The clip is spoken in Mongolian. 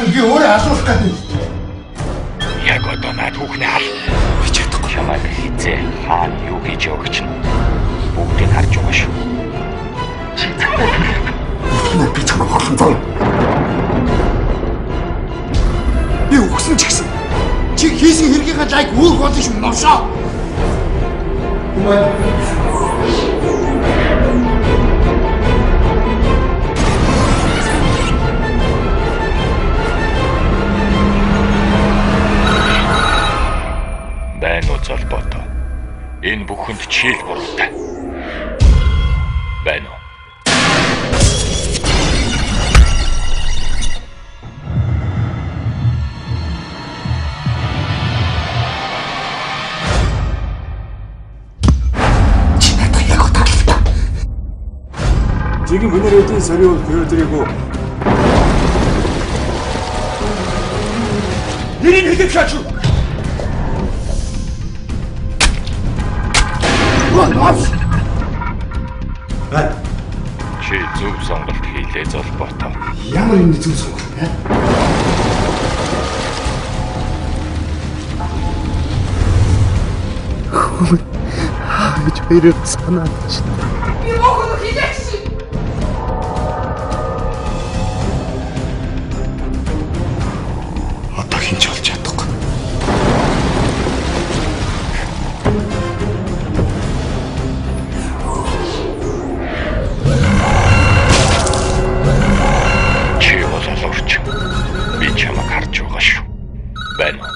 Би өөрөө асуух гэдэг. Яг одоо над хүүхнээ хар. Би чадахгүй. Чамайг хизээ хаана юу хийж өгч нь бүгдийг харж байгаа шүү. Би чамайг хорлон зов. Би өгсөн ч гэсэн чи хийсэн хэргийнхаа лайк үүрх болно шүү новшоо. Байна уу золбоотой? Энэ бүхэнд чийл буруутай. Байна уу? Чи надад яг таалагдав. 지금 은혜를 서류 보여드리고 Нэрийг хэлэх шаач. Чи зөв сонголт хийлээ золбоотой. Ямар юм зүг сонголт вэ? гэж хоёроо санаач. Би мохоо хийгээч. Одоо хинч болж чадахгүй. Чи бол олорч. Би чамайг харж байгаа шүү. Байна уу?